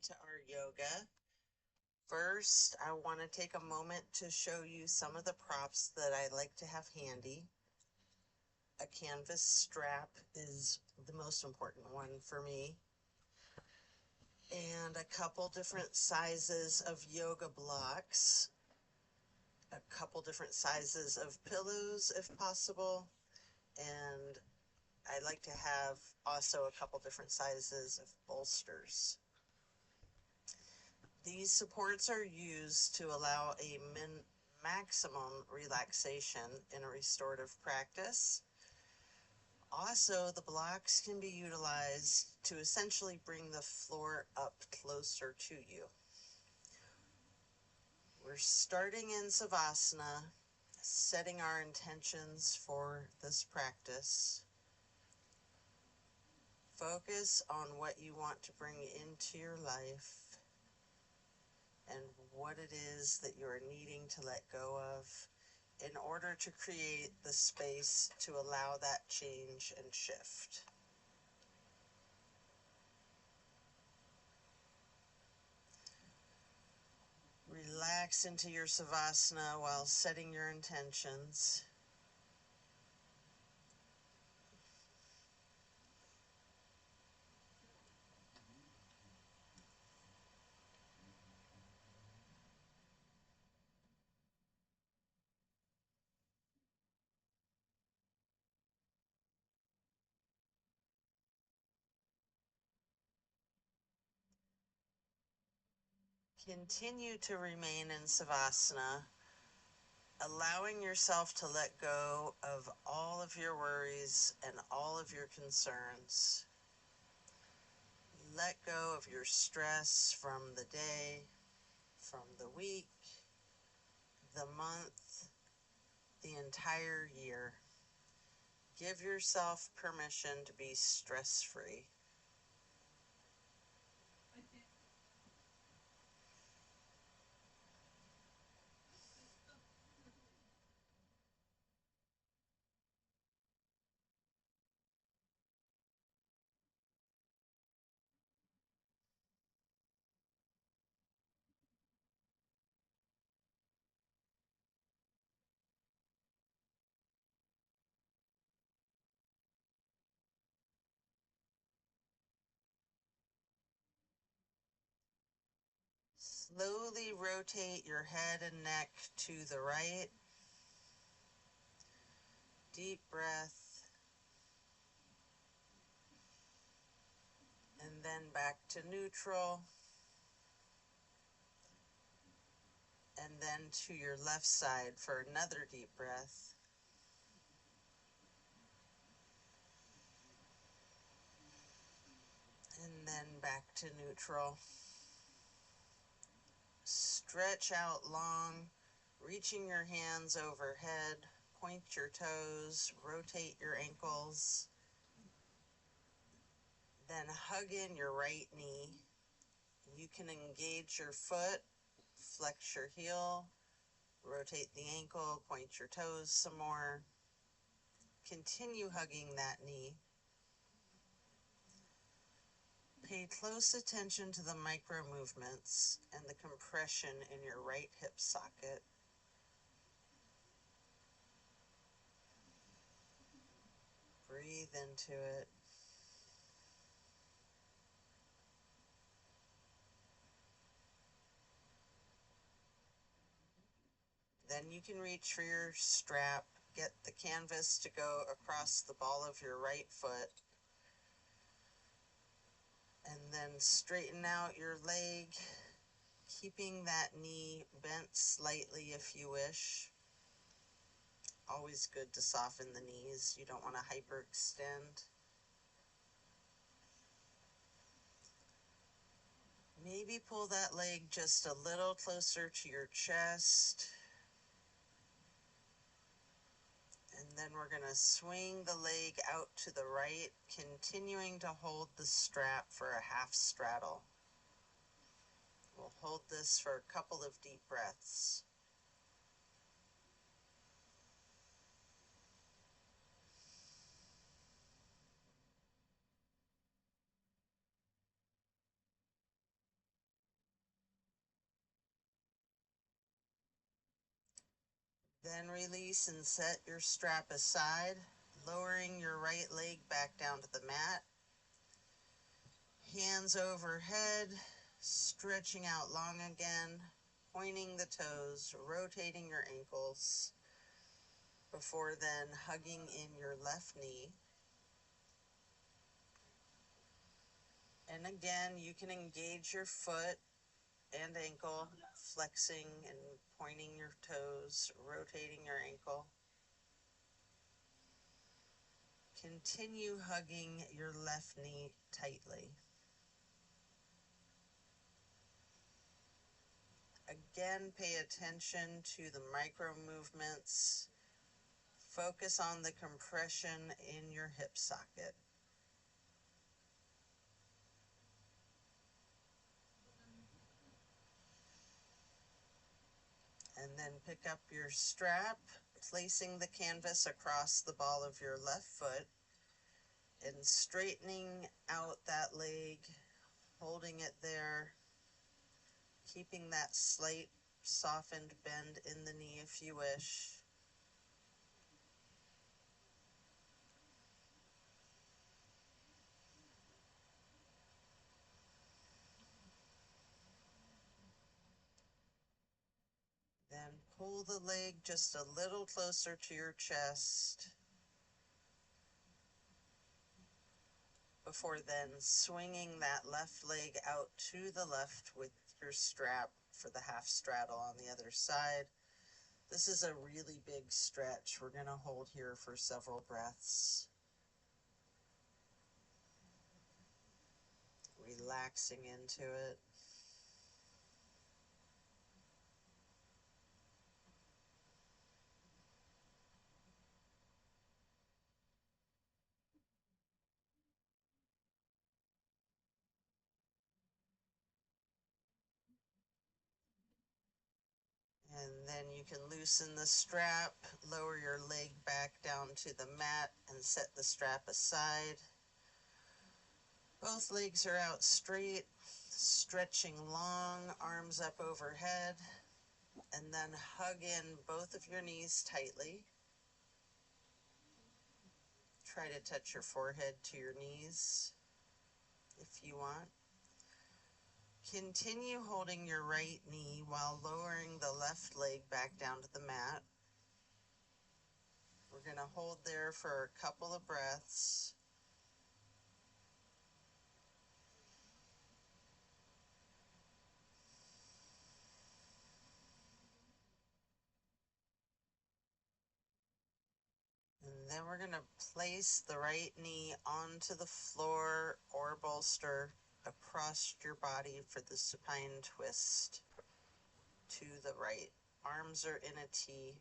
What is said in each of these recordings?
to our yoga. First, I want to take a moment to show you some of the props that I like to have handy. A canvas strap is the most important one for me. And a couple different sizes of yoga blocks. A couple different sizes of pillows if possible. And I like to have also a couple different sizes of bolsters. These supports are used to allow a maximum relaxation in a restorative practice. Also, the blocks can be utilized to essentially bring the floor up closer to you. We're starting in Savasana, setting our intentions for this practice. Focus on what you want to bring into your life and what it is that you are needing to let go of in order to create the space to allow that change and shift. Relax into your Savasana while setting your intentions. Continue to remain in Savasana, allowing yourself to let go of all of your worries and all of your concerns. Let go of your stress from the day, from the week, the month, the entire year. Give yourself permission to be stress-free. Slowly rotate your head and neck to the right. Deep breath. And then back to neutral. And then to your left side for another deep breath. And then back to neutral. Stretch out long, reaching your hands overhead, point your toes, rotate your ankles. Then hug in your right knee. You can engage your foot, flex your heel, rotate the ankle, point your toes some more. Continue hugging that knee. Pay close attention to the micro movements and the compression in your right hip socket. Breathe into it. Then you can reach for your strap, get the canvas to go across the ball of your right foot, and then straighten out your leg, keeping that knee bent slightly if you wish. Always good to soften the knees. You don't want to hyperextend. Maybe pull that leg just a little closer to your chest. And then we're going to swing the leg out to the right, continuing to hold the strap for a half straddle. We'll hold this for a couple of deep breaths. Then release and set your strap aside, lowering your right leg back down to the mat. Hands overhead, stretching out long again, pointing the toes, rotating your ankles, before then hugging in your left knee. And again, you can engage your foot and ankle, flexing and pointing your toes, rotating your ankle. Continue hugging your left knee tightly. Again, pay attention to the micro movements. Focus on the compression in your hip socket. And then pick up your strap, placing the canvas across the ball of your left foot and straightening out that leg, holding it there, keeping that slight softened bend in the knee if you wish. Then pull the leg just a little closer to your chest, before then swinging that left leg out to the left with your strap for the half straddle on the other side. This is a really big stretch. We're going to hold here for several breaths. Relaxing into it. And then you can loosen the strap, lower your leg back down to the mat, and set the strap aside. Both legs are out straight, stretching long, arms up overhead, and then hug in both of your knees tightly. Try to touch your forehead to your knees if you want. Continue holding your right knee while lowering the left leg back down to the mat. We're going to hold there for a couple of breaths. And then we're going to place the right knee onto the floor or bolster across your body for the supine twist to the right. Arms are in a T.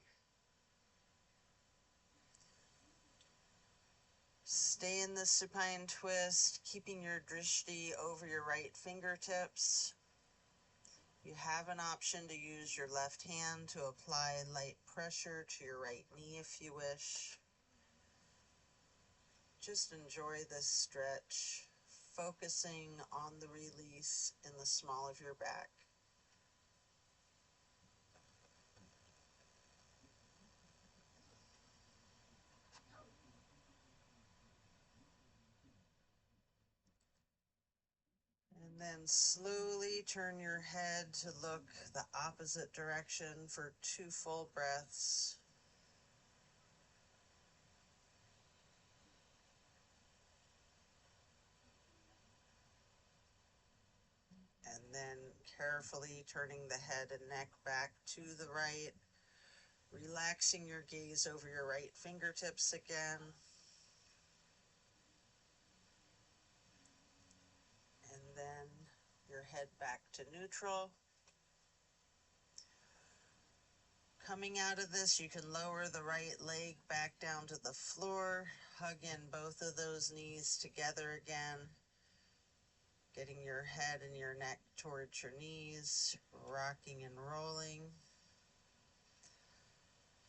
Stay in the supine twist, keeping your drishti over your right fingertips. You have an option to use your left hand to apply light pressure to your right knee if you wish. Just enjoy this stretch, focusing on the release in the small of your back. And then slowly turn your head to look the opposite direction for 2 full breaths. And then carefully turning the head and neck back to the right, relaxing your gaze over your right fingertips again. And then your head back to neutral. Coming out of this, you can lower the right leg back down to the floor, hug in both of those knees together again, getting your head and your neck towards your knees, rocking and rolling.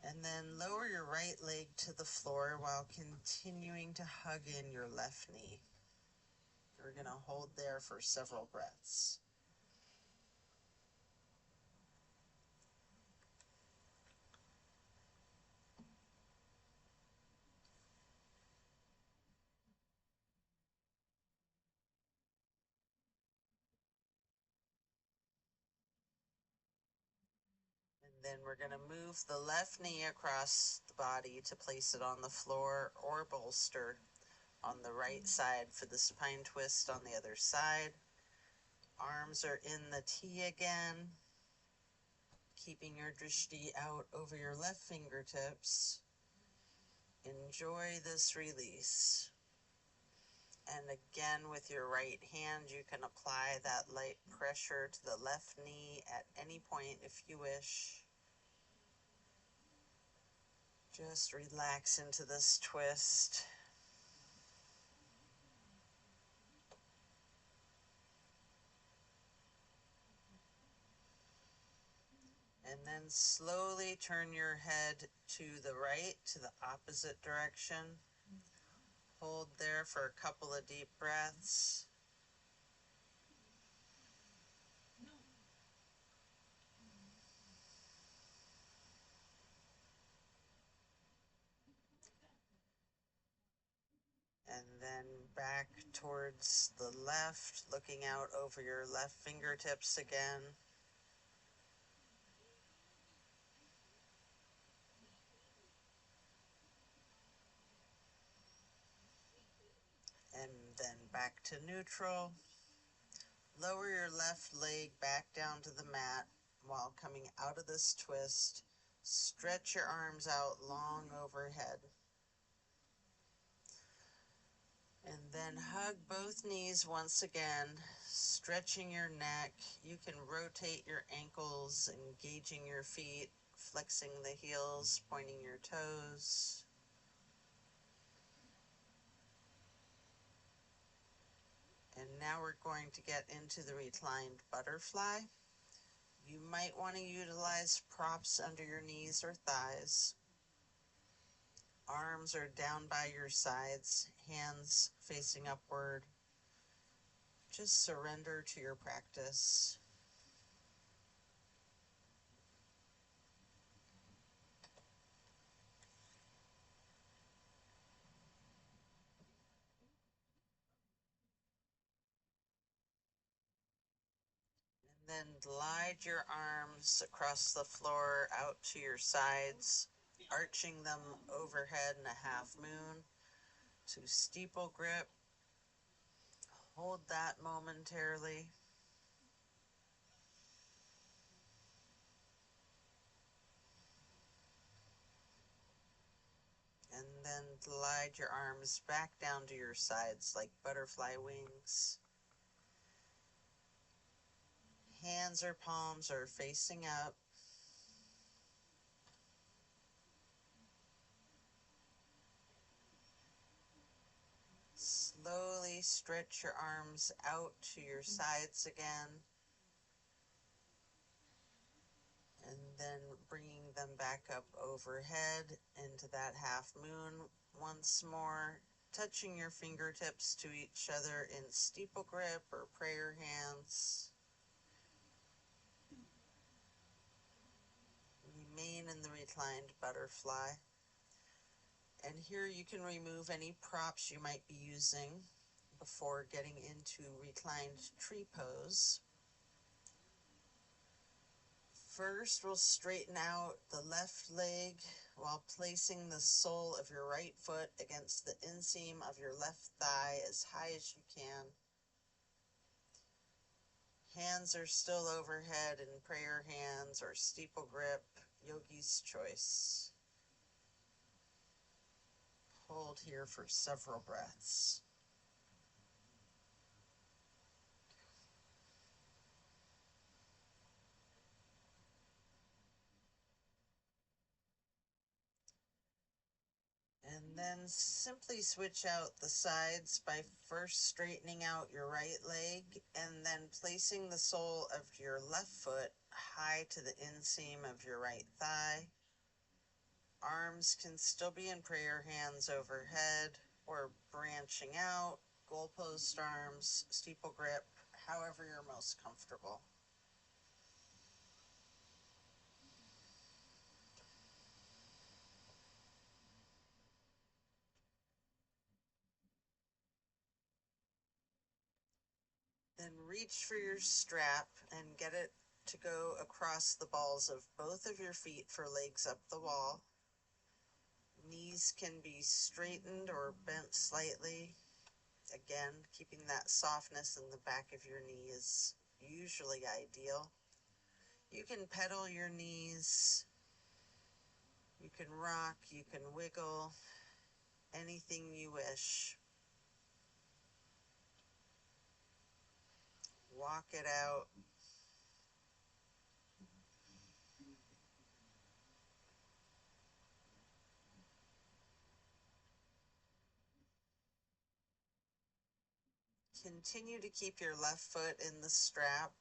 And then lower your right leg to the floor while continuing to hug in your left knee. We're going to hold there for several breaths. Then we're going to move the left knee across the body to place it on the floor or bolster on the right side for the supine twist on the other side. Arms are in the T again, keeping your drishti out over your left fingertips. Enjoy this release. And again, with your right hand, you can apply that light pressure to the left knee at any point if you wish. Just relax into this twist. And then slowly turn your head to the right, to the opposite direction. Hold there for a couple of deep breaths. And then back towards the left, looking out over your left fingertips again. And then back to neutral. Lower your left leg back down to the mat while coming out of this twist. Stretch your arms out long overhead. And then hug both knees once again, stretching your neck. You can rotate your ankles, engaging your feet, flexing the heels, pointing your toes. And now we're going to get into the reclined butterfly. You might want to utilize props under your knees or thighs. Arms are down by your sides, hands facing upward. Just surrender to your practice. Then glide your arms across the floor out to your sides, arching them overhead in a half moon to steeple grip. Hold that momentarily. And then glide your arms back down to your sides like butterfly wings. Hands or palms are facing up. Slowly stretch your arms out to your sides again. And then bringing them back up overhead into that half moon once more, touching your fingertips to each other in steeple grip or prayer hands. Remain in the reclined butterfly. And here you can remove any props you might be using before getting into reclined tree pose. First, we'll straighten out the left leg while placing the sole of your right foot against the inseam of your left thigh as high as you can. Hands are still overhead in prayer hands or steeple grip, yogi's choice. Hold here for several breaths. And then simply switch out the sides by first straightening out your right leg and then placing the sole of your left foot high to the inseam of your right thigh. Arms can still be in prayer hands overhead or branching out, goalpost arms, steeple grip, however you're most comfortable. Then reach for your strap and get it to go across the balls of both of your feet for legs up the wall. Knees can be straightened or bent slightly. Again, keeping that softness in the back of your knee is usually ideal. You can pedal your knees, you can rock, you can wiggle, anything you wish. Walk it out. Continue to keep your left foot in the strap,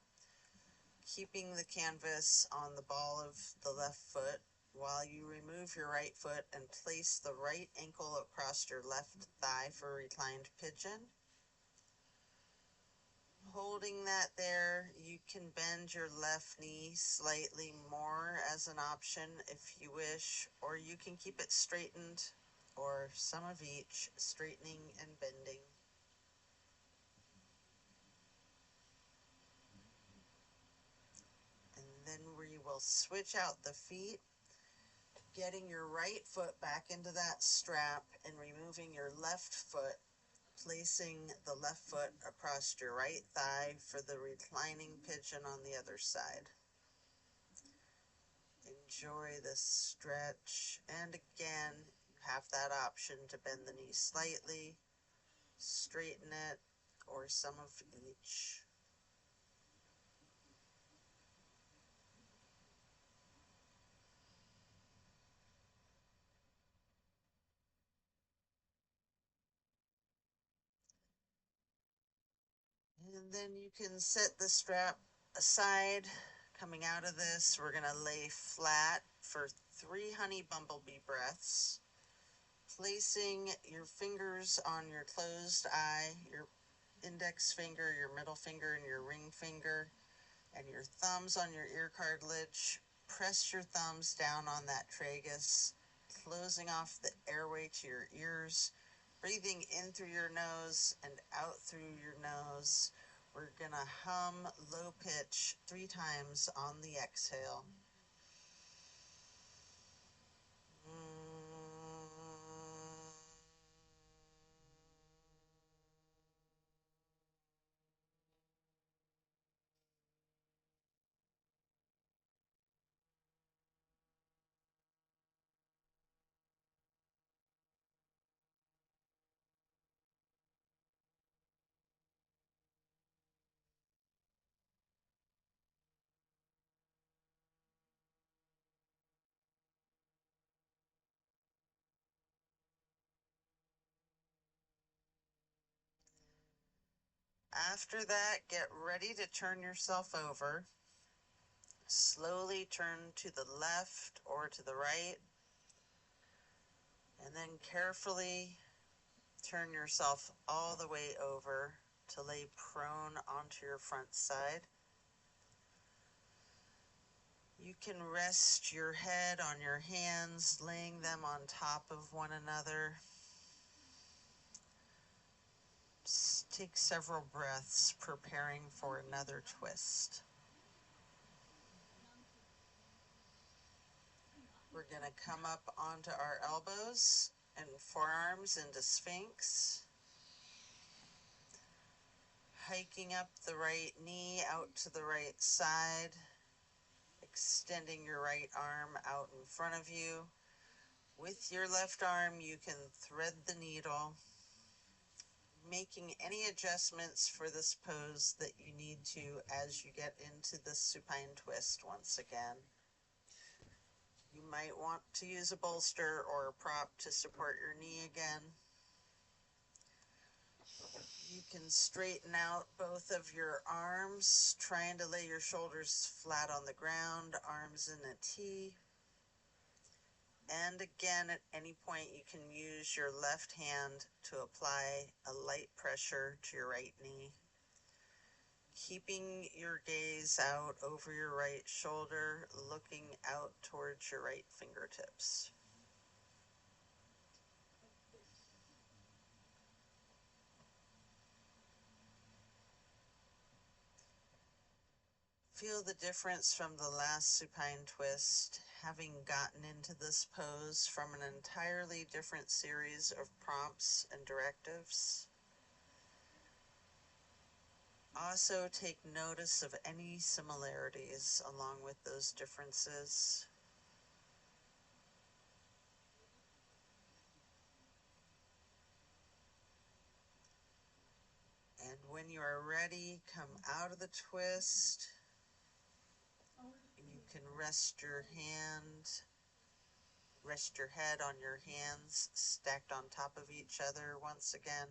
keeping the canvas on the ball of the left foot while you remove your right foot and place the right ankle across your left thigh for reclined pigeon. Holding that there, you can bend your left knee slightly more as an option if you wish, or you can keep it straightened, or some of each, straightening and bending. And then we will switch out the feet, getting your right foot back into that strap and removing your left foot, placing the left foot across your right thigh for the reclining pigeon on the other side. Enjoy the stretch, and again, you have that option to bend the knee slightly, straighten it, or some of each. And then you can set the strap aside. Coming out of this, we're going to lay flat for 3 honey bumblebee breaths, placing your fingers on your closed eye, your index finger, your middle finger, and your ring finger, and your thumbs on your ear cartilage. Press your thumbs down on that tragus, closing off the airway to your ears, breathing in through your nose and out through your nose. We're gonna hum low pitch 3 times on the exhale. After that, get ready to turn yourself over. Slowly turn to the left or to the right, and then carefully turn yourself all the way over to lay prone onto your front side. You can rest your head on your hands, laying them on top of one another. Take several breaths, preparing for another twist. We're going to come up onto our elbows and forearms into Sphinx. Hiking up the right knee out to the right side, extending your right arm out in front of you. With your left arm, you can thread the needle, making any adjustments for this pose that you need to as you get into the supine twist once again. You might want to use a bolster or a prop to support your knee again. You can straighten out both of your arms, trying to lay your shoulders flat on the ground, arms in a T. And again, at any point, you can use your left hand to apply a light pressure to your right knee. Keeping your gaze out over your right shoulder, looking out towards your right fingertips. feel the difference from the last supine twist, having gotten into this pose from an entirely different series of prompts and directives. Also take notice of any similarities along with those differences. And when you are ready, come out of the twist. You can rest your head on your hands stacked on top of each other once again.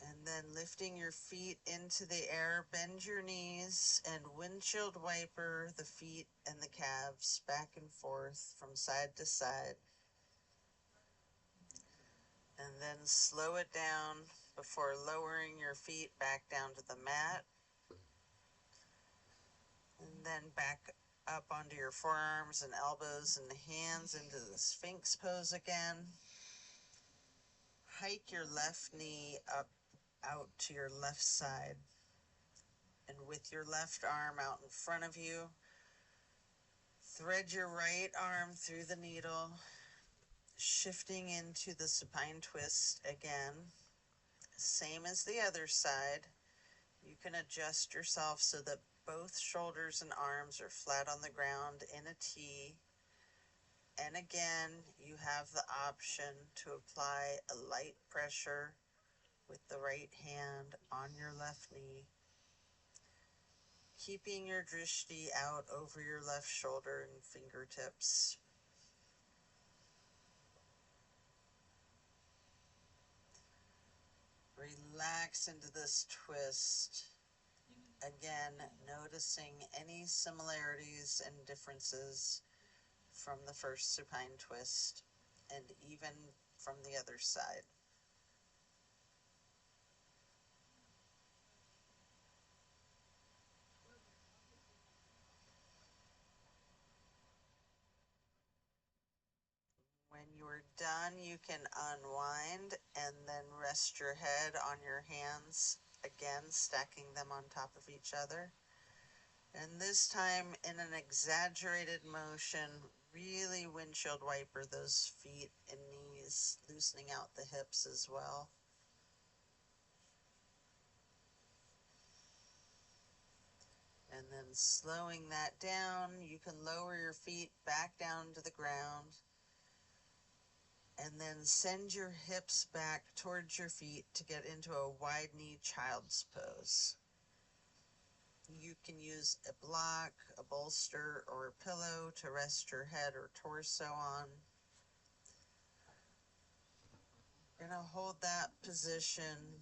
And then lifting your feet into the air, bend your knees and windshield wiper the feet and the calves back and forth from side to side. And then slow it down before lowering your feet back down to the mat. And then back up onto your forearms and elbows and hands into the Sphinx pose again. Hike your left knee up out to your left side. And with your left arm out in front of you, thread your right arm through the needle, shifting into the supine twist again. Same as the other side. You can adjust yourself so that both shoulders and arms are flat on the ground in a T. And again, you have the option to apply a light pressure with the right hand on your left knee, keeping your drishti out over your left shoulder and fingertips. Relax into this twist. Again, noticing any similarities and differences from the first supine twist and even from the other side. When you're done, you can unwind and then rest your head on your hands, again stacking them on top of each other. And this time in an exaggerated motion, really windshield wiper those feet and knees, loosening out the hips as well. And then slowing that down, you can lower your feet back down to the ground. And then send your hips back towards your feet to get into a wide knee child's pose. You can use a block, a bolster, or a pillow to rest your head or torso on. You're going to hold that position,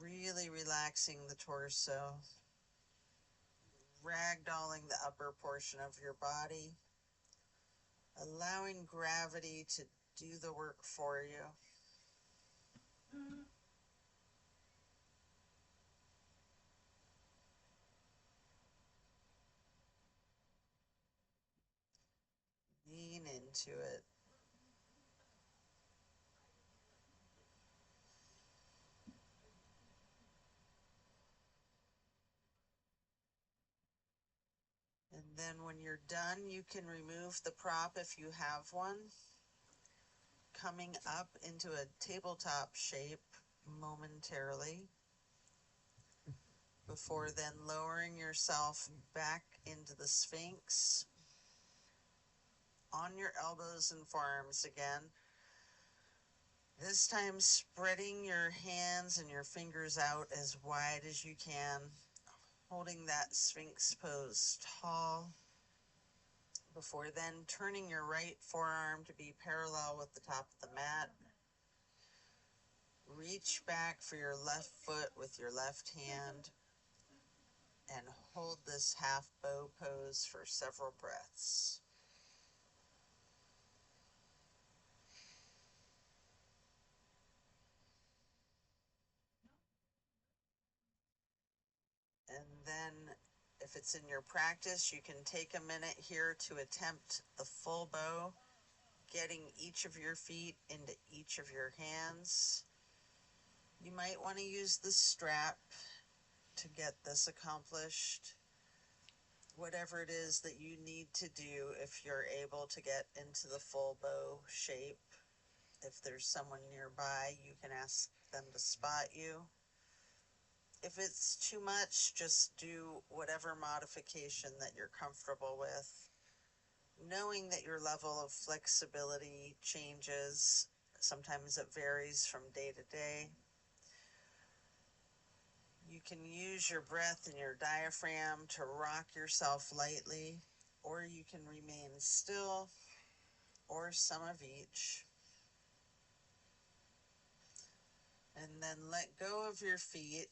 really relaxing the torso, ragdolling the upper portion of your body, allowing gravity to do the work for you. Lean into it. And then when you're done, you can remove the prop if you have one, coming up into a tabletop shape momentarily, before then lowering yourself back into the Sphinx, on your elbows and forearms again. This time spreading your hands and your fingers out as wide as you can, holding that Sphinx pose tall, before then turning your right forearm to be parallel with the top of the mat. Reach back for your left foot with your left hand and hold this half bow pose for several breaths. And then if it's in your practice, you can take a minute here to attempt the full bow, getting each of your feet into each of your hands. You might want to use the strap to get this accomplished. Whatever it is that you need to do, if you're able to get into the full bow shape. If there's someone nearby, you can ask them to spot you. If it's too much, just do whatever modification that you're comfortable with, knowing that your level of flexibility changes. Sometimes it varies from day to day. You can use your breath and your diaphragm to rock yourself lightly, or you can remain still, or some of each. And then let go of your feet,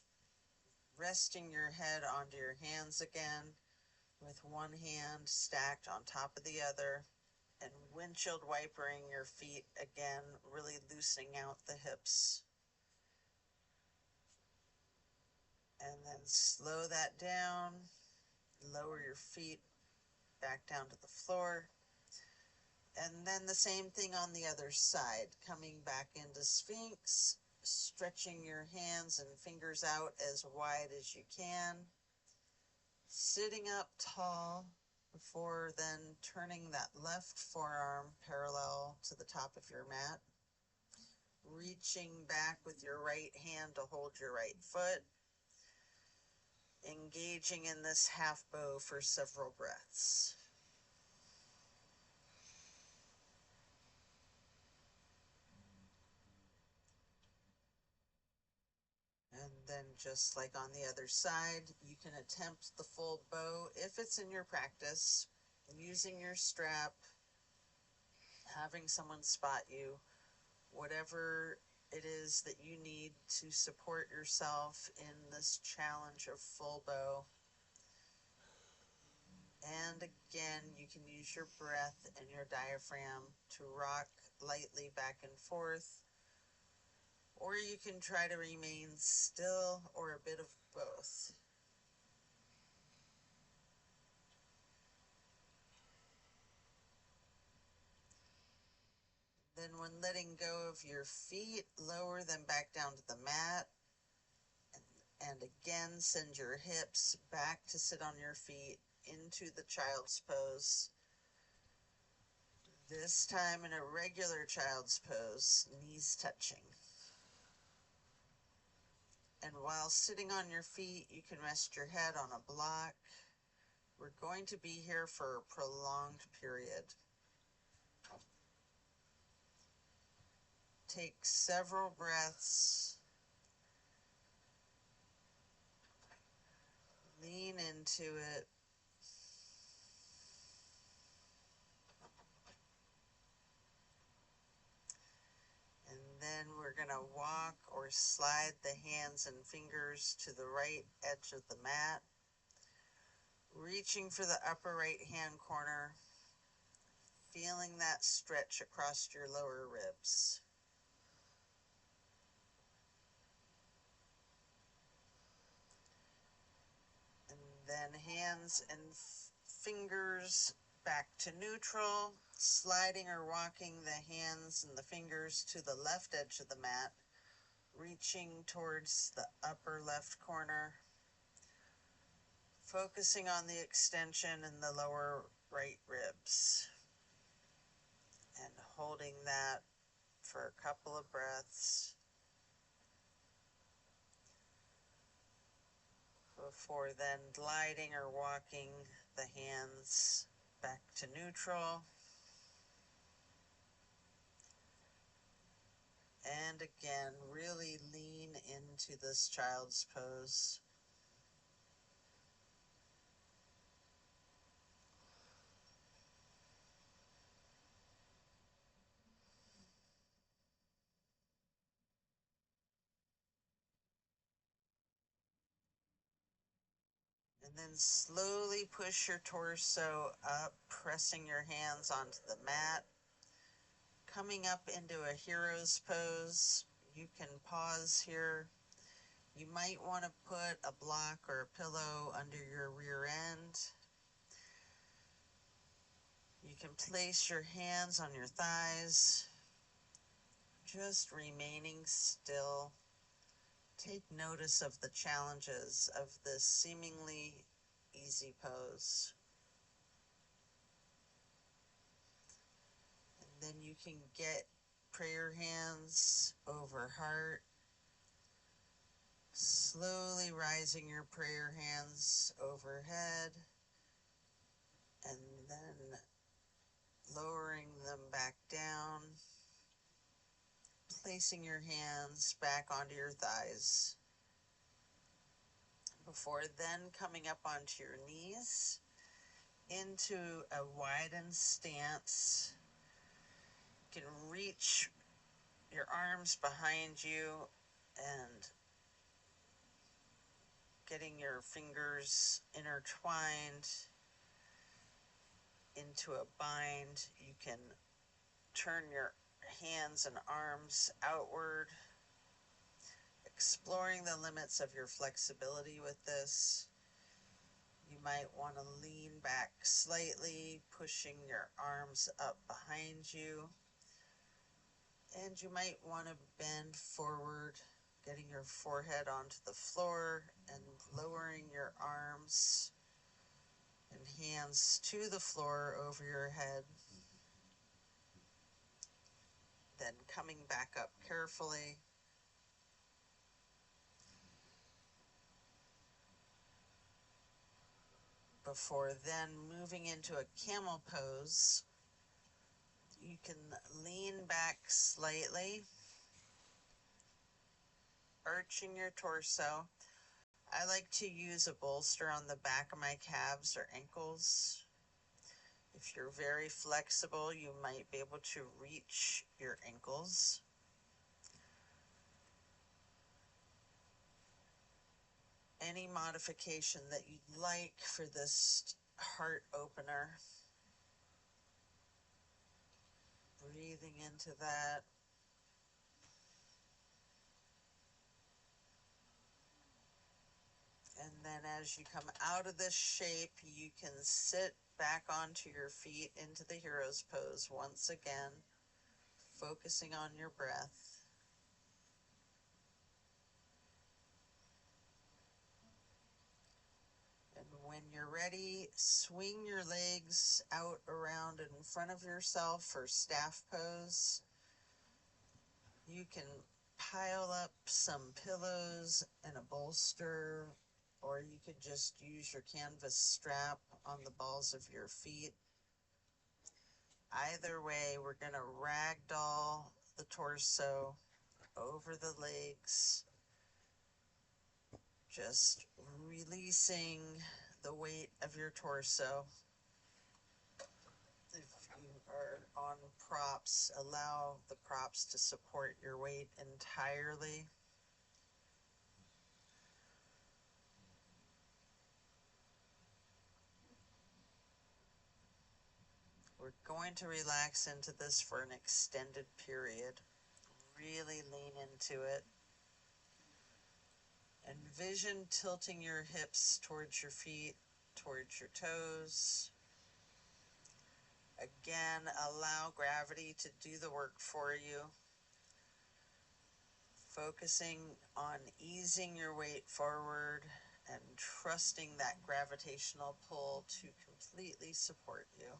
resting your head onto your hands again, with one hand stacked on top of the other, and windshield wipering your feet again, really loosening out the hips. And then slow that down, lower your feet back down to the floor. And then the same thing on the other side, coming back into Sphinx, stretching your hands and fingers out as wide as you can, sitting up tall before then turning that left forearm parallel to the top of your mat, reaching back with your right hand to hold your right foot, engaging in this half bow for several breaths. And then just like on the other side, you can attempt the full bow if it's in your practice, using your strap, having someone spot you, whatever it is that you need to support yourself in this challenge of full bow. And again, you can use your breath and your diaphragm to rock lightly back and forth, or you can try to remain still, or a bit of both. Then when letting go of your feet, lower them back down to the mat. And again, send your hips back to sit on your feet into the child's pose. This time in a regular child's pose, knees touching. And while sitting on your feet, you can rest your head on a block. We're going to be here for a prolonged period. Take several breaths. Lean into it. And then we're going to walk or slide the hands and fingers to the right edge of the mat, reaching for the upper right hand corner, feeling that stretch across your lower ribs. And then hands and fingers back to neutral, sliding or walking the hands and the fingers to the left edge of the mat, reaching towards the upper left corner, focusing on the extension in the lower right ribs, and holding that for a couple of breaths before then gliding or walking the hands back to neutral. And again, really lean into this child's pose. And then slowly push your torso up, pressing your hands onto the mat. Coming up into a hero's pose. You can pause here. You might want to put a block or a pillow under your rear end. You can place your hands on your thighs, just remaining still, take notice of the challenges of this seemingly easy pose. And then you can get prayer hands over heart, slowly rising your prayer hands overhead, and then lowering them back down, placing your hands back onto your thighs. Before then coming up onto your knees into a widened stance. You can reach your arms behind you and getting your fingers intertwined into a bind. You can turn your hands and arms outward, exploring the limits of your flexibility with this. You might want to lean back slightly, pushing your arms up behind you. And you might want to bend forward, getting your forehead onto the floor and lowering your arms and hands to the floor over your head. Then coming back up carefully. Before then moving into a camel pose, you can lean back slightly, arching your torso. I like to use a bolster on the back of my calves or ankles. If you're very flexible, you might be able to reach your ankles. Any modification that you'd like for this heart opener. Breathing into that. And then as you come out of this shape, you can sit back onto your feet into the hero's pose once again, focusing on your breath. And when you're ready, swing your legs out around in front of yourself for staff pose. You can pile up some pillows and a bolster, or you could just use your canvas strap on the balls of your feet. Either way, we're going to ragdoll the torso over the legs, just releasing the weight of your torso. If you are on props, allow the props to support your weight entirely. We're going to relax into this for an extended period. Really lean into it. Envision tilting your hips towards your feet, towards your toes. Again, allow gravity to do the work for you. Focusing on easing your weight forward and trusting that gravitational pull to completely support you.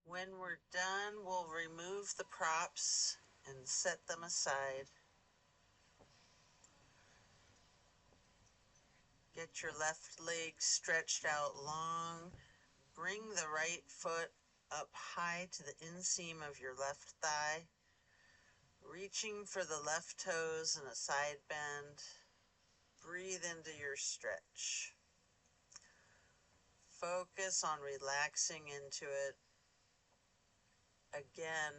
When we're done, we'll remove the props and set them aside. Get your left leg stretched out long. Bring the right foot up high to the inseam of your left thigh, reaching for the left toes and a side bend. Breathe into your stretch. Focus on relaxing into it. Again,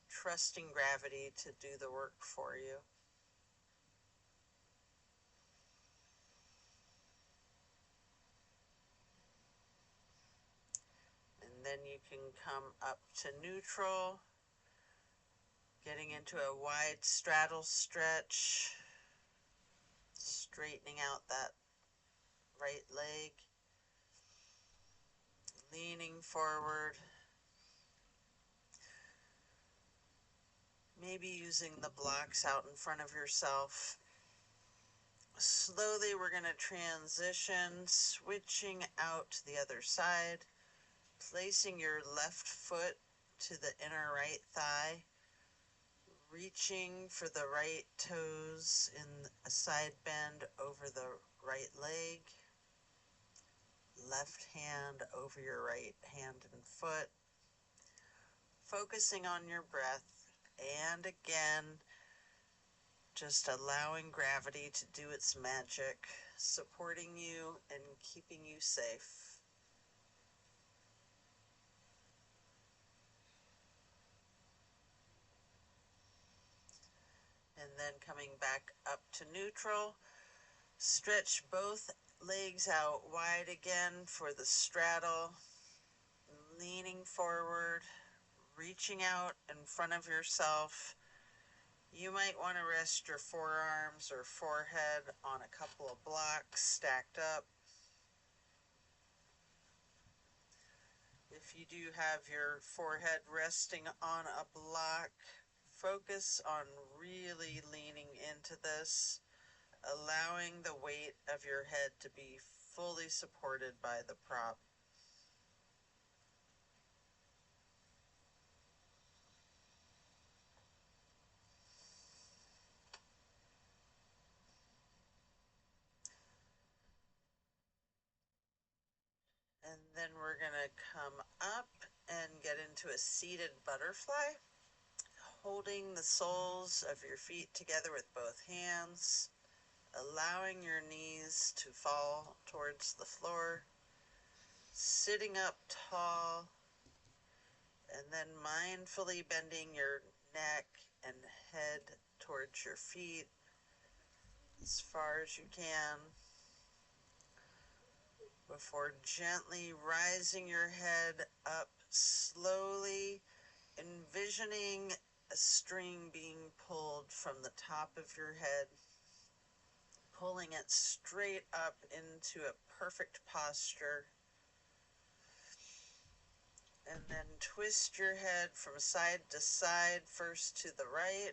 trusting gravity to do the work for you. And then you can come up to neutral, getting into a wide straddle stretch, straightening out that right leg, leaning forward, maybe using the blocks out in front of yourself. Slowly we're going to transition, switching out to the other side, placing your left foot to the inner right thigh, reaching for the right toes in a side bend over the right leg, left hand over your right hand and foot, focusing on your breath, and again, just allowing gravity to do its magic, supporting you and keeping you safe. And then coming back up to neutral, stretch both legs out wide again for the straddle, leaning forward, reaching out in front of yourself. You might want to rest your forearms or forehead on a couple of blocks stacked up. If you do have your forehead resting on a block, focus on really leaning into this, allowing the weight of your head to be fully supported by the prop. And then we're going to come up and get into a seated butterfly, holding the soles of your feet together with both hands, allowing your knees to fall towards the floor, sitting up tall, and then mindfully bending your neck and head towards your feet as far as you can, before gently rising your head up slowly, envisioning a string being pulled from the top of your head, pulling it straight up into a perfect posture, and then twist your head from side to side, first to the right,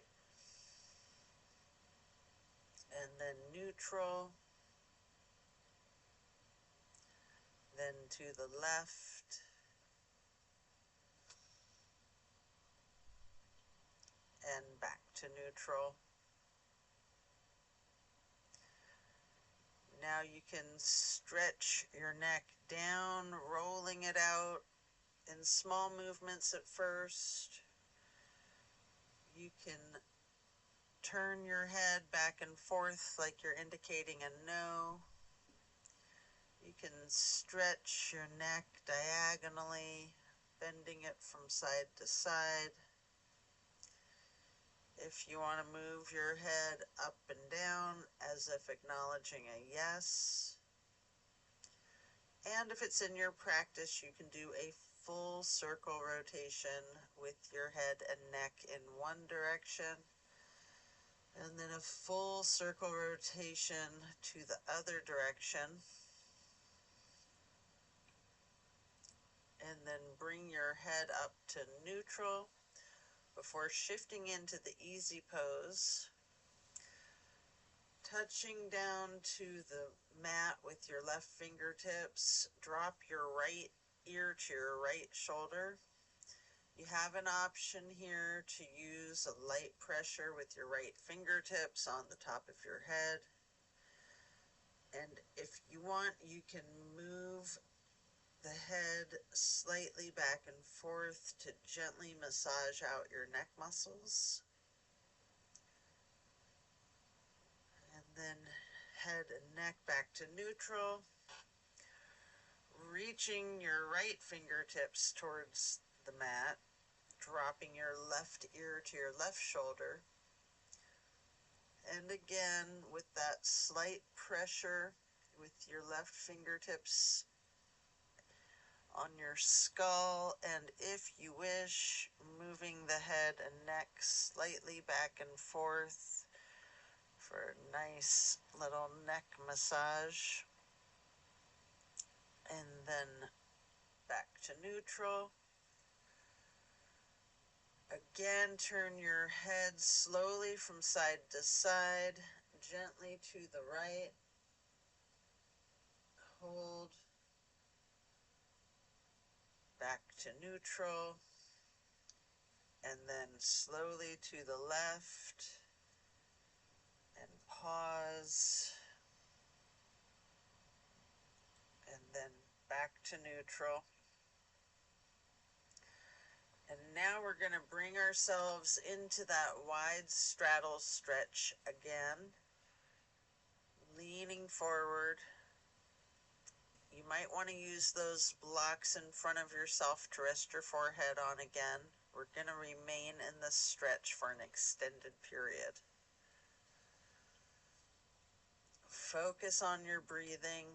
and then neutral, then to the left, and back to neutral. Now you can stretch your neck down, rolling it out in small movements at first. You can turn your head back and forth like you're indicating a no. You can stretch your neck diagonally, bending it from side to side. If you want to move your head up and down as if acknowledging a yes. And if it's in your practice, you can do a full circle rotation with your head and neck in one direction, and then a full circle rotation to the other direction, and then bring your head up to neutral before shifting into the easy pose, touching down to the mat with your left fingertips. Drop your right ear to your right shoulder. You have an option here to use a light pressure with your right fingertips on the top of your head. And if you want, you can move the head slightly back and forth to gently massage out your neck muscles. And then head and neck back to neutral. Reaching your right fingertips towards the mat, dropping your left ear to your left shoulder. And again, with that slight pressure with your left fingertips on your skull, and if you wish, moving the head and neck slightly back and forth for a nice little neck massage. And then back to neutral. Again, turn your head slowly from side to side, gently to the right. Hold. Back to neutral. And then slowly to the left. And pause. And then back to neutral. And now we're going to bring ourselves into that wide straddle stretch again, leaning forward. You might want to use those blocks in front of yourself to rest your forehead on again. We're going to remain in this stretch for an extended period. Focus on your breathing.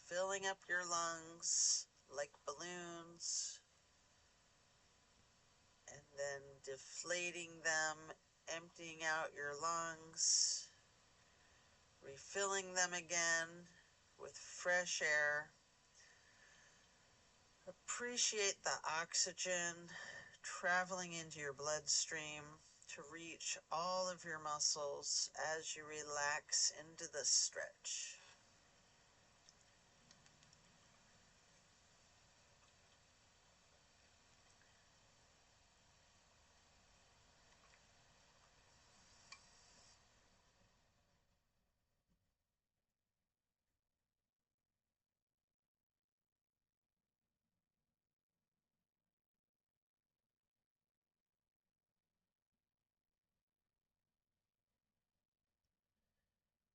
Filling up your lungs like balloons, and then deflating them, emptying out your lungs, refilling them again with fresh air. Appreciate the oxygen traveling into your bloodstream to reach all of your muscles as you relax into the stretch.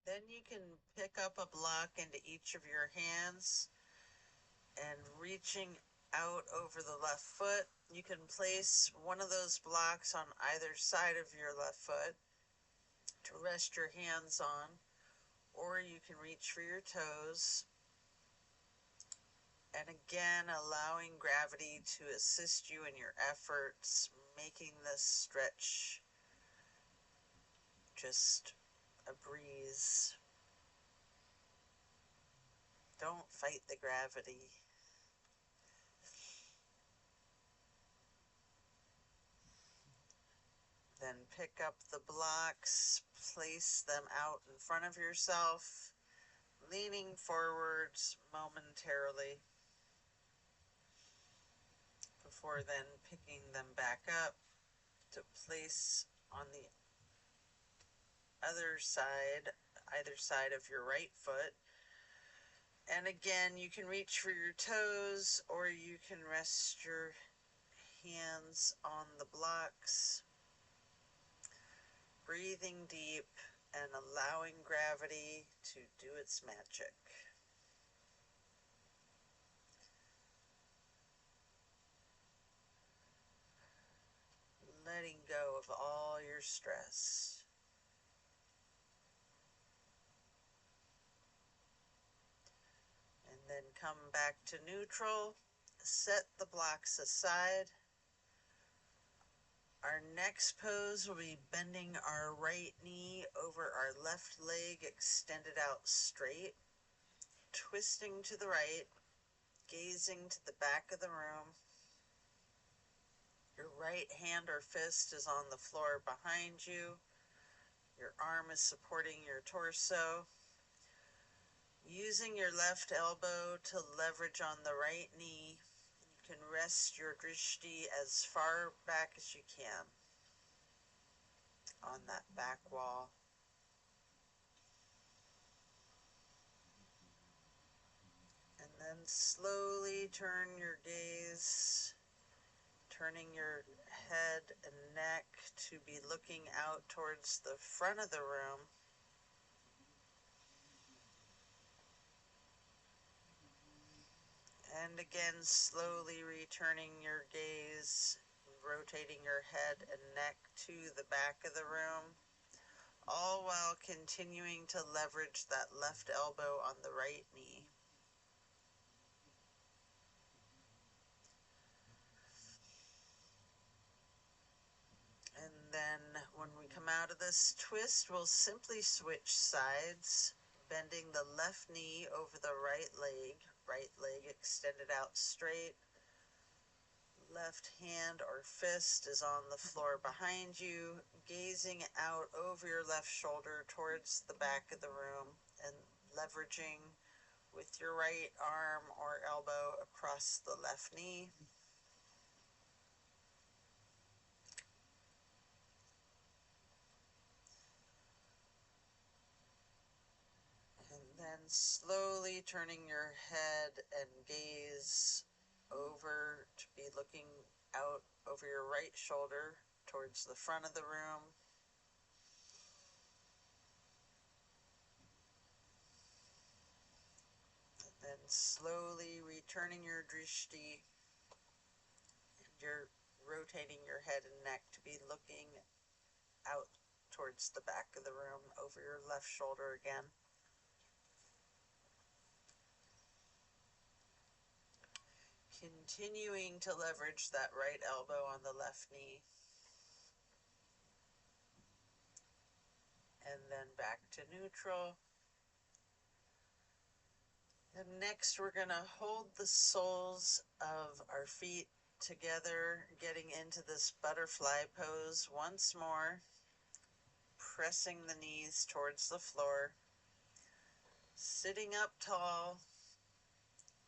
Then you can pick up a block into each of your hands and reaching out over the left foot. You can place one of those blocks on either side of your left foot to rest your hands on, or you can reach for your toes. And again, allowing gravity to assist you in your efforts, making this stretch just a breeze. Don't fight the gravity. Then pick up the blocks, place them out in front of yourself, leaning forwards momentarily, before then picking them back up to place on the other side, either side of your right foot. And again, you can reach for your toes, or you can rest your hands on the blocks, breathing deep and allowing gravity to do its magic. Letting go of all your stress. And then come back to neutral, set the blocks aside. Our next pose will be bending our right knee over our left leg, extended out straight, twisting to the right, gazing to the back of the room. Your right hand or fist is on the floor behind you. Your arm is supporting your torso. Using your left elbow to leverage on the right knee, you can rest your drishti as far back as you can on that back wall. slowly turn your gaze, turning your head and neck to be looking out towards the front of the room. And again, slowly returning your gaze, rotating your head and neck to the back of the room, all while continuing to leverage that left elbow on the right knee. And then when we come out of this twist, we'll simply switch sides, bending the left knee over the right leg extended out straight. Left hand or fist is on the floor behind you, gazing out over your left shoulder towards the back of the room and leveraging with your right arm or elbow across the left knee. And then slowly turning your head and gaze over to be looking out over your right shoulder towards the front of the room. And then slowly returning your drishti, and you're rotating your head and neck to be looking out towards the back of the room over your left shoulder again. Continuing to leverage that right elbow on the left knee. And then back to neutral. And next we're going to hold the soles of our feet together, getting into this butterfly pose once more, pressing the knees towards the floor, sitting up tall,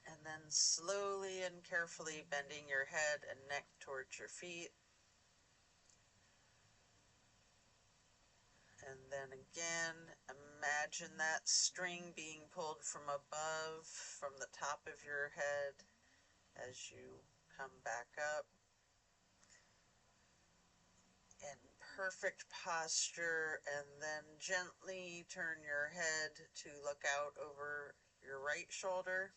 and then slowly and carefully bending your head and neck towards your feet. And then again, imagine that string being pulled from above, from the top of your head as you come back up. And perfect posture, and then gently turn your head to look out over your right shoulder.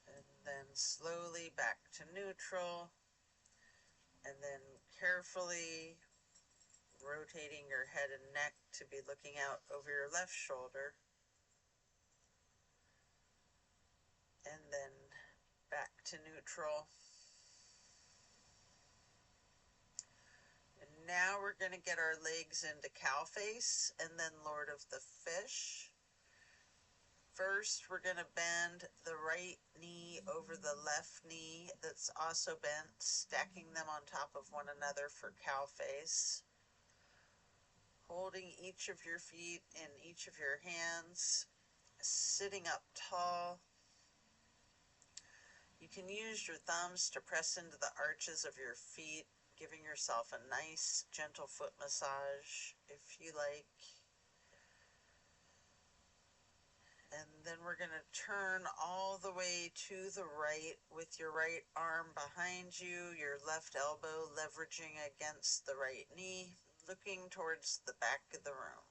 And then slowly back to neutral. And then carefully rotating your head and neck to be looking out over your left shoulder. And then back to neutral. And now we're going to get our legs into cow face and then Lord of the Fish. First, we're going to bend the right knee over the left knee that's also bent, stacking them on top of one another for cow face. Holding each of your feet in each of your hands, sitting up tall. You can use your thumbs to press into the arches of your feet, giving yourself a nice, gentle foot massage if you like. And then we're going to turn all the way to the right with your right arm behind you, your left elbow leveraging against the right knee, looking towards the back of the room.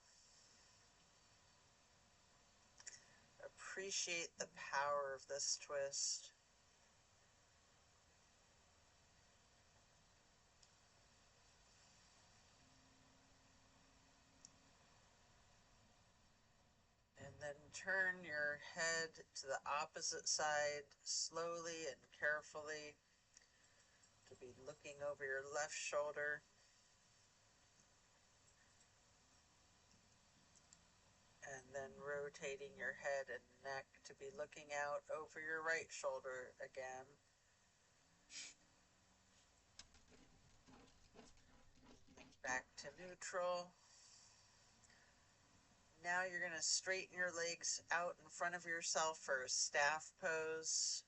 Appreciate the power of this twist. And then turn your head to the opposite side slowly and carefully to be looking over your left shoulder. And then rotating your head and neck to be looking out over your right shoulder again. Back to neutral. Now you're going to straighten your legs out in front of yourself for a staff pose.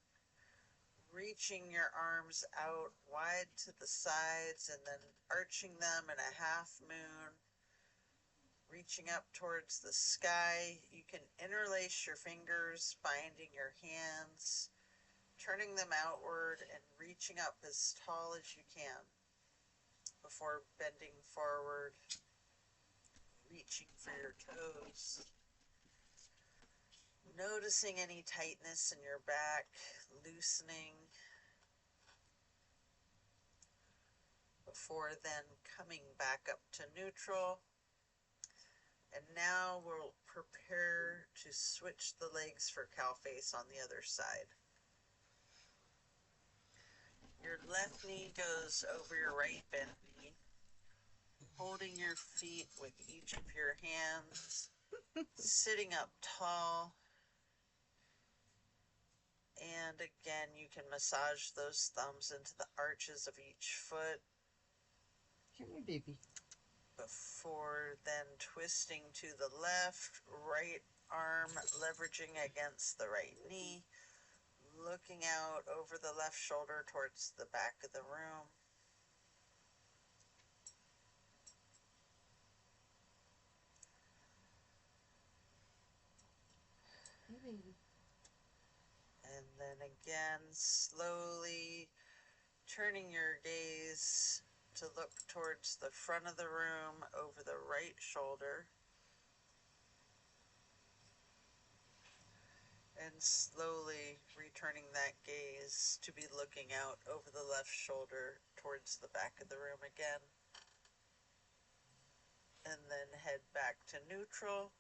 Reaching your arms out wide to the sides and then arching them in a half moon. reaching up towards the sky. You can interlace your fingers, binding your hands, turning them outward and reaching up as tall as you can before bending forward, reaching for your toes. Noticing any tightness in your back, loosening, before then coming back up to neutral. And now we'll prepare to switch the legs for cow face on the other side. Your left knee goes over your right bent knee, holding your feet with each of your hands, sitting up tall. And again, you can massage those thumbs into the arches of each foot. Come here, baby. Before then twisting to the left, right arm leveraging against the right knee, looking out over the left shoulder towards the back of the room. Hey, baby. And then again, slowly turning your gaze to look towards the front of the room over the right shoulder. And slowly returning that gaze to be looking out over the left shoulder towards the back of the room again. And then head back to neutral.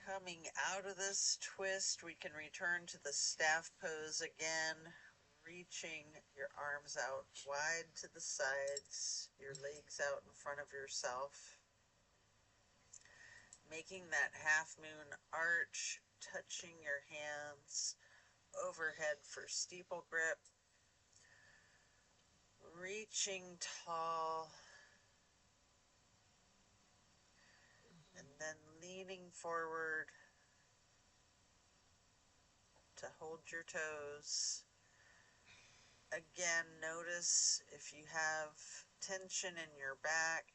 Coming out of this twist, we can return to the staff pose again, reaching your arms out wide to the sides, your legs out in front of yourself. Making that half moon arch, touching your hands overhead for steeple grip, reaching tall, and then leaning forward to hold your toes. Again, notice if you have tension in your back,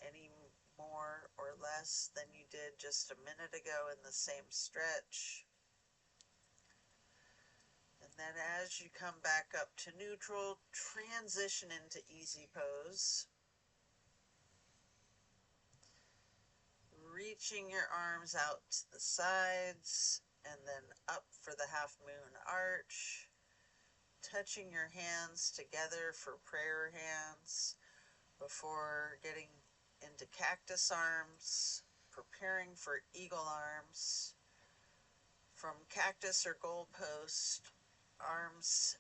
any more or less than you did just a minute ago in the same stretch. And then as you come back up to neutral, transition into easy pose. Reaching your arms out to the sides and then up for the half moon arch. Touching your hands together for prayer hands before getting into cactus arms, preparing for eagle arms. From cactus or goalpost arms,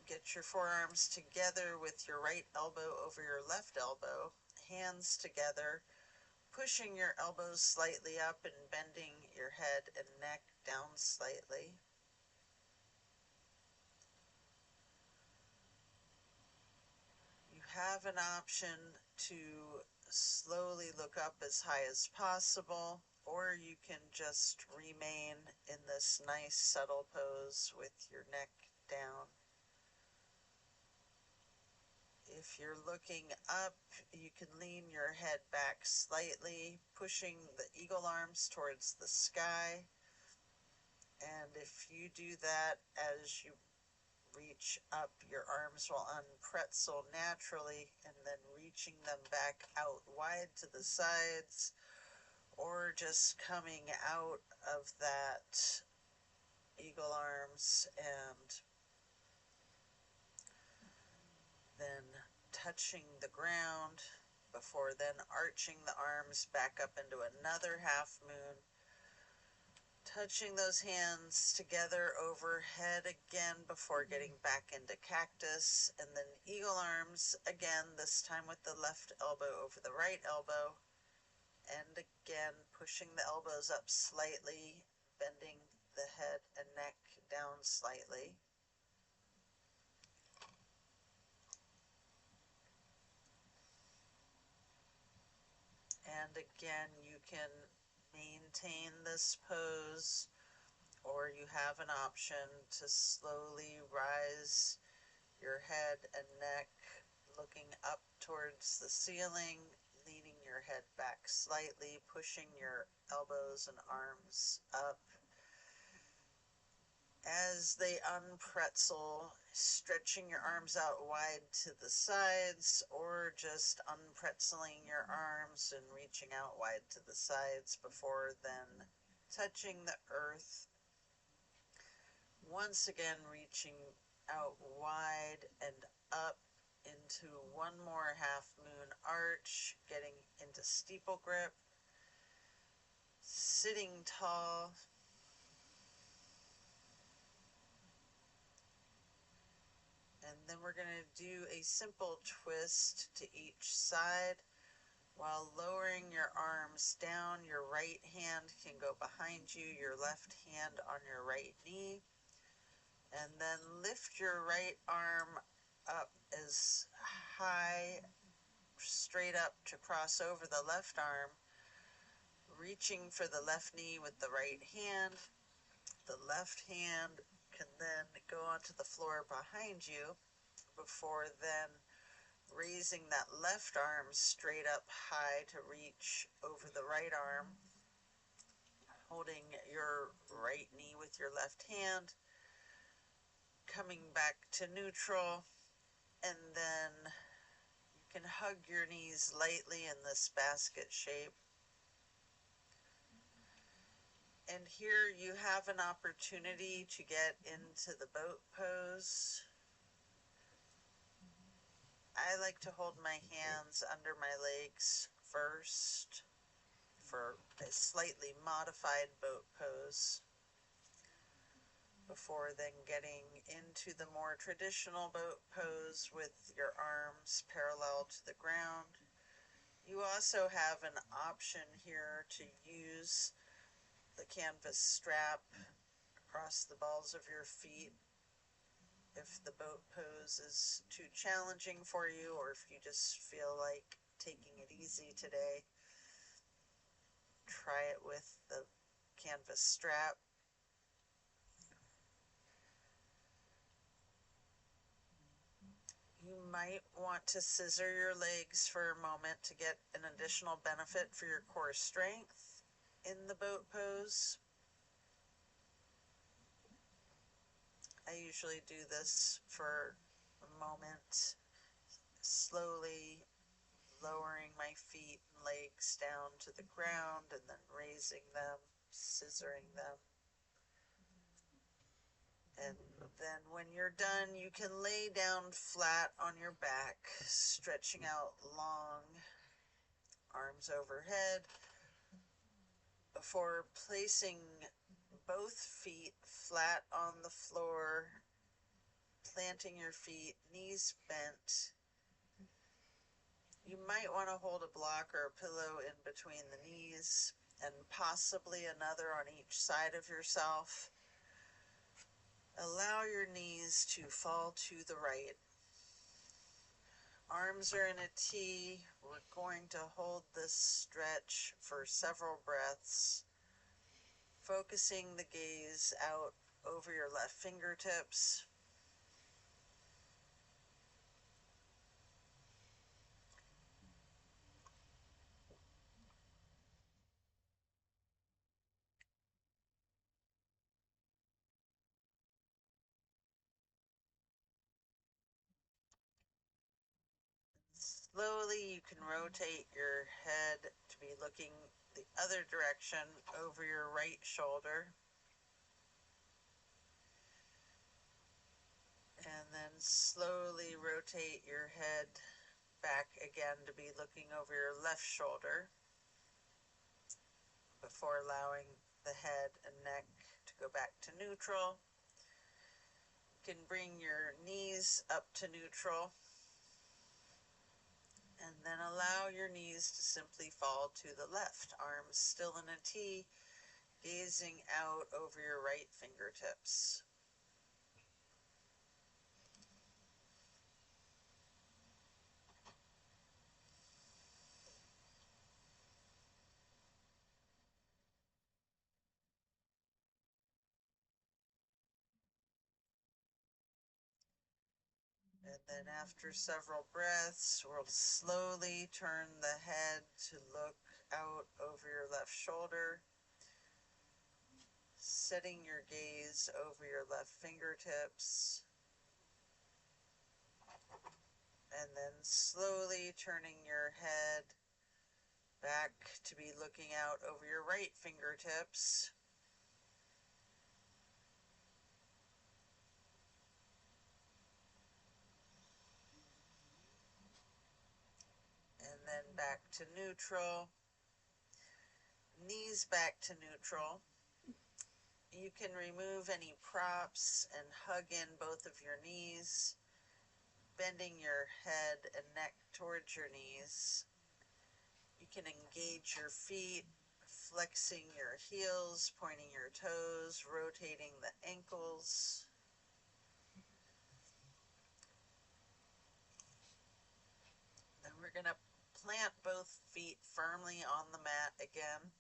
get your forearms together with your right elbow over your left elbow, hands together, pushing your elbows slightly up and bending your head and neck down slightly. You have an option to slowly look up as high as possible, or you can just remain in this nice subtle pose with your neck down. If you're looking up, you can lean your head back slightly, pushing the eagle arms towards the sky. And if you do that, as you reach up, your arms will unpretzel naturally, and then reaching them back out wide to the sides, or just coming out of that eagle arms and then touching the ground before then arching the arms back up into another half moon. Touching those hands together overhead again before getting back into cactus, and then eagle arms again, this time with the left elbow over the right elbow, and again pushing the elbows up slightly, bending the head and neck down slightly. And again, you can maintain this pose, or you have an option to slowly rise your head and neck, looking up towards the ceiling, leaning your head back slightly, pushing your elbows and arms up. As they unpretzel, stretching your arms out wide to the sides, or just unpretzeling your arms and reaching out wide to the sides before then touching the earth. Once again, reaching out wide and up into one more half moon arch, getting into steeple grip, sitting tall. And then we're going to do a simple twist to each side while lowering your arms down. Your right hand can go behind you, your left hand on your right knee. And then lift your right arm up as high, straight up to cross over the left arm, reaching for the left knee with the right hand. The left hand can then go onto the floor behind you before then raising that left arm straight up high to reach over the right arm, holding your right knee with your left hand, coming back to neutral, and then you can hug your knees lightly in this basket shape. And here you have an opportunity to get into the boat pose. I like to hold my hands under my legs first for a slightly modified boat pose before then getting into the more traditional boat pose with your arms parallel to the ground. You also have an option here to use the canvas strap across the balls of your feet if the boat pose is too challenging for you, or if you just feel like taking it easy today. Try it with the canvas strap. You might want to scissor your legs for a moment to get an additional benefit for your core strength in the boat pose. I usually do this for a moment, slowly lowering my feet and legs down to the ground and then raising them, scissoring them. And then when you're done, you can lay down flat on your back, stretching out long, arms overhead, before placing both feet flat on the floor, planting your feet, knees bent. You might want to hold a block or a pillow in between the knees and possibly another on each side of yourself. Allow your knees to fall to the right. Arms are in a T. We're going to hold this stretch for several breaths, focusing the gaze out over your left fingertips. Slowly, you can rotate your head to be looking the other direction over your right shoulder. And then slowly rotate your head back again to be looking over your left shoulder before allowing the head and neck to go back to neutral. You can bring your knees up to neutral and then allow your knees to simply fall to the left, arms still in a T, gazing out over your right fingertips. And Then after several breaths, we'll slowly turn the head to look out over your left shoulder, setting your gaze over your left fingertips, and then slowly turning your head back to be looking out over your right fingertips. And then back to neutral. Knees back to neutral. You can remove any props and hug in both of your knees, bending your head and neck towards your knees. You can engage your feet, flexing your heels, pointing your toes, rotating the ankles. Then we're going to plant both feet firmly on the mat again,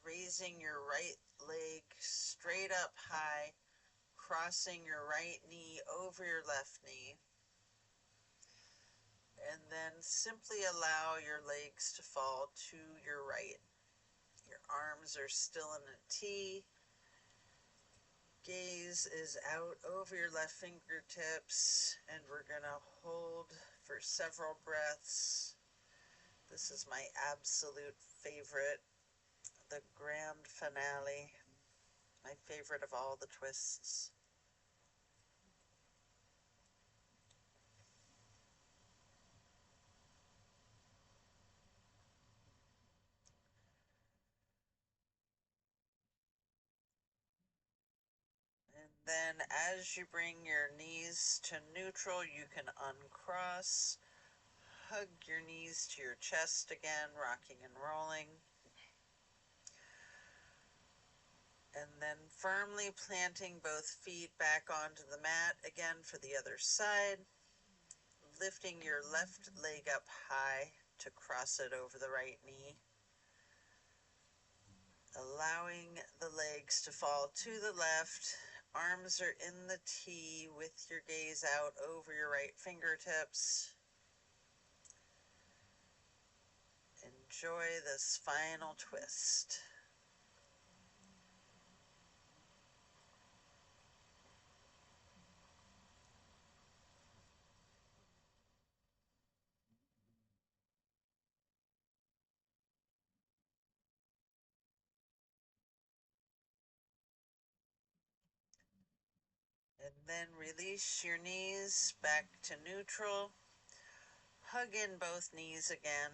raising your right leg straight up high, crossing your right knee over your left knee, and then simply allow your legs to fall to your right. Your arms are still in a T. Gaze is out over your left fingertips, and we're going to hold for several breaths. This is my absolute favorite, the grand finale, my favorite of all the twists. And then as you bring your knees to neutral, you can uncross, hug your knees to your chest again, rocking and rolling. And then firmly planting both feet back onto the mat again for the other side, lifting your left leg up high to cross it over the right knee, allowing the legs to fall to the left. Arms are in the T with your gaze out over your right fingertips. Enjoy this final twist. And then release your knees back to neutral. Hug in both knees again.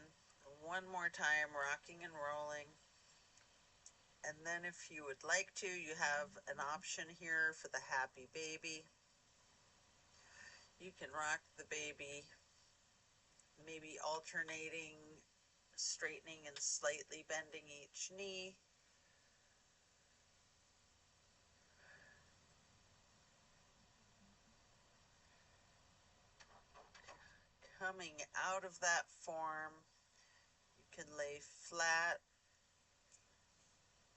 One more time, rocking and rolling. And then if you would like to, you have an option here for the happy baby. You can rock the baby, maybe alternating, straightening and slightly bending each knee. Coming out of that form, you can lay flat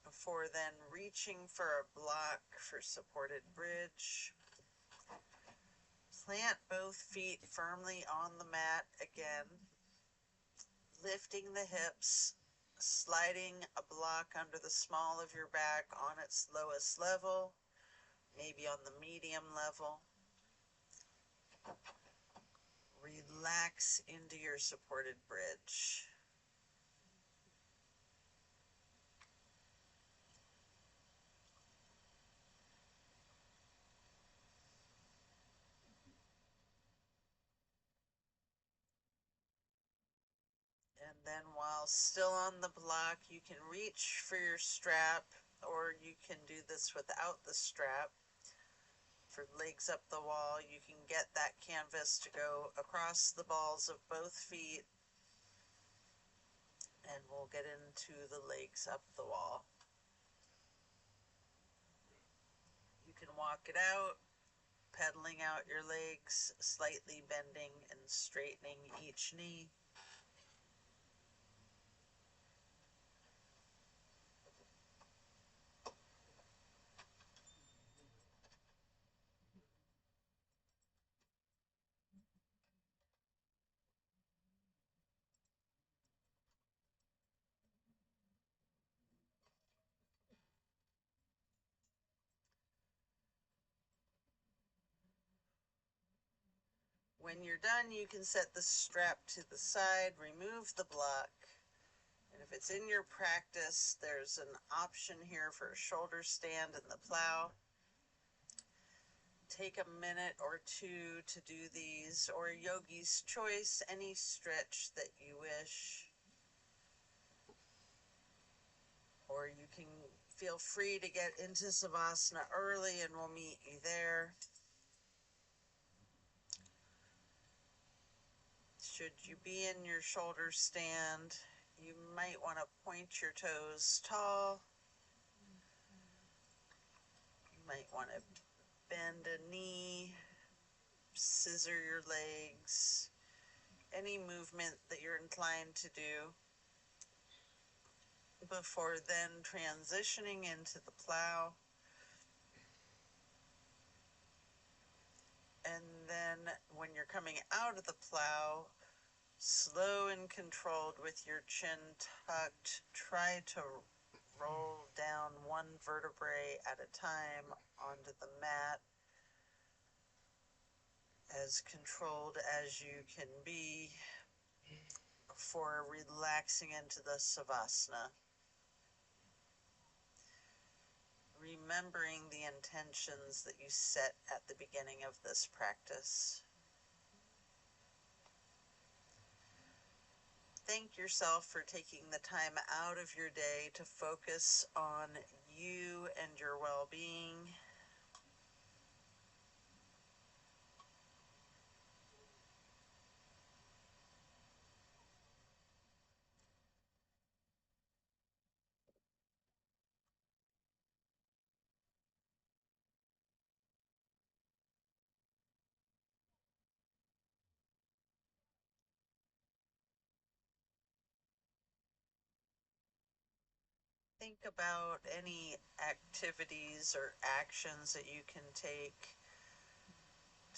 before then reaching for a block for supported bridge. Plant both feet firmly on the mat again, lifting the hips, sliding a block under the small of your back on its lowest level, maybe on the medium level. Relax into your supported bridge. And then while still on the block, you can reach for your strap, or you can do this without the strap. For legs up the wall, you can get that canvas to go across the balls of both feet, and we'll get into the legs up the wall. You can walk it out, pedaling out your legs, slightly bending and straightening each knee. When you're done, you can set the strap to the side, remove the block, and if it's in your practice, there's an option here for a shoulder stand in the plow. Take a minute or two to do these, or yogi's choice, any stretch that you wish. Or you can feel free to get into Savasana early and we'll meet you there. Should you be in your shoulder stand, you might want to point your toes tall. You might want to bend a knee, scissor your legs, any movement that you're inclined to do before then transitioning into the plow. And then when you're coming out of the plow, slow and controlled with your chin tucked, try to roll down one vertebrae at a time onto the mat, as controlled as you can be before relaxing into the Savasana. Remembering the intentions that you set at the beginning of this practice. Thank yourself for taking the time out of your day to focus on you and your well-being. Think about any activities or actions that you can take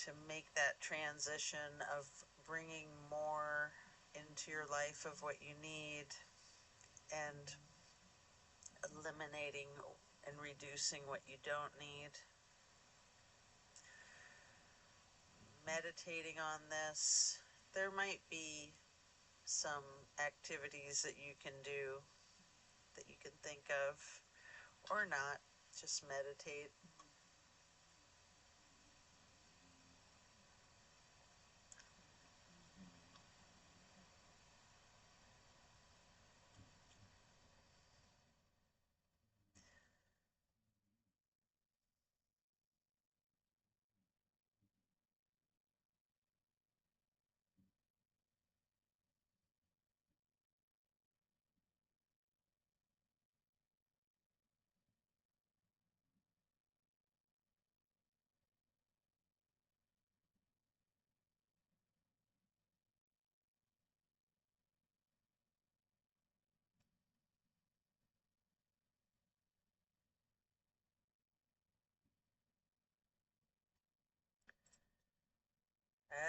to make that transition of bringing more into your life of what you need and eliminating and reducing what you don't need. Meditating on this, there might be some activities that you can do that you can think of, or not, just meditate.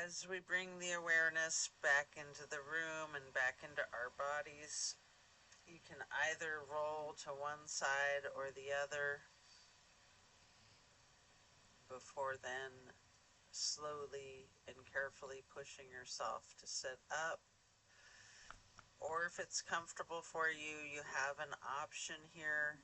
As we bring the awareness back into the room and back into our bodies, you can either roll to one side or the other, before then slowly and carefully pushing yourself to sit up. Or if it's comfortable for you, you have an option here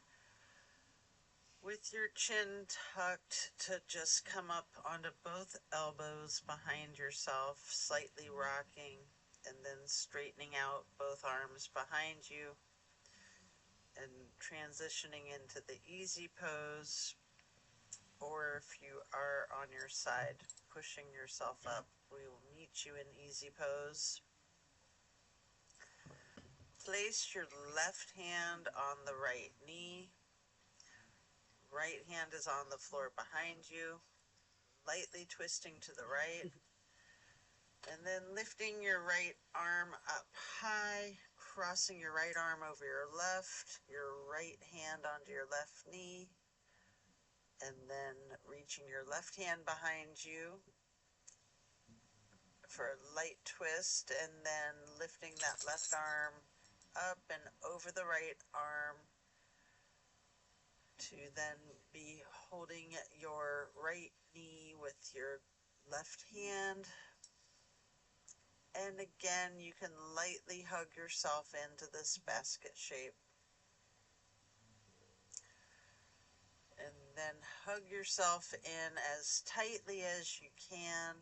with your chin tucked to just come up onto both elbows behind yourself, slightly rocking, and then straightening out both arms behind you and transitioning into the easy pose. Or if you are on your side, pushing yourself up, we will meet you in easy pose. Place your left hand on the right knee. Right hand is on the floor behind you, lightly twisting to the right, and then lifting your right arm up high, crossing your right arm over your right hand onto your left knee, and then reaching your left hand behind you for a light twist, and then lifting that left arm up and over the right arm to then be holding your right knee with your left hand, And again, you can lightly hug yourself into this basket shape. And then hug yourself in as tightly as you can,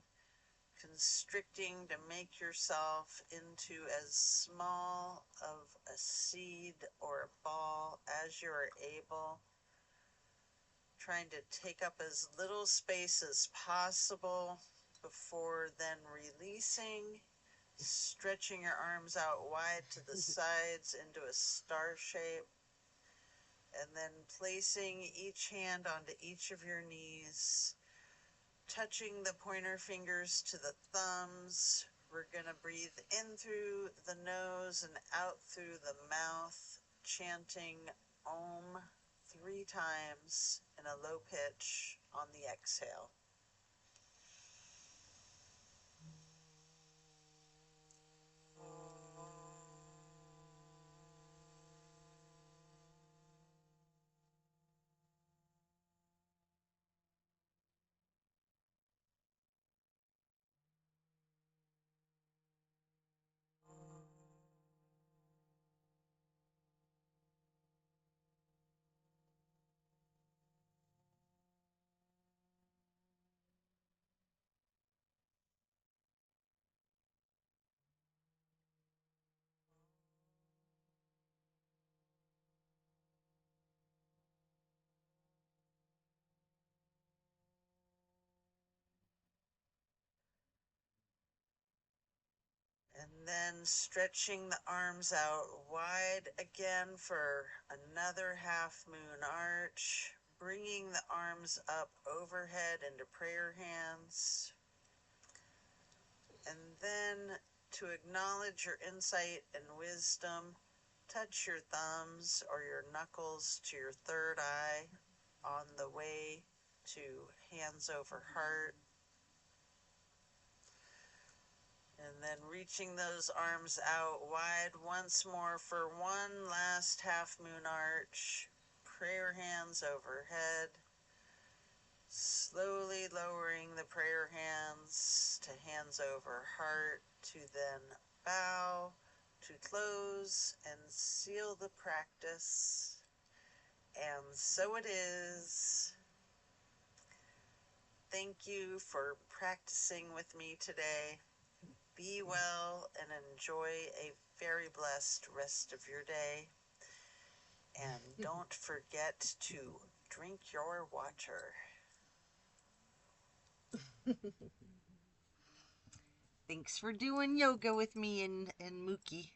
constricting to make yourself into as small of a seed or a ball as you are able. Trying to take up as little space as possible before then releasing, stretching your arms out wide to the sides into a star shape, and then placing each hand onto each of your knees, touching the pointer fingers to the thumbs. We're going to breathe in through the nose and out through the mouth, chanting Om 3 times in a low pitch on the exhale. And then stretching the arms out wide again for another half moon arch, bringing the arms up overhead into prayer hands. And then to acknowledge your insight and wisdom, touch your thumbs or your knuckles to your third eye on the way to hands over heart. And then reaching those arms out wide once more for one last half moon arch. Prayer hands overhead. Slowly lowering the prayer hands to hands over heart to then bow, to close and seal the practice. And so it is. Thank you for practicing with me today. Be well and enjoy a very blessed rest of your day. And don't forget to drink your water. Thanks for doing yoga with me and Mookie.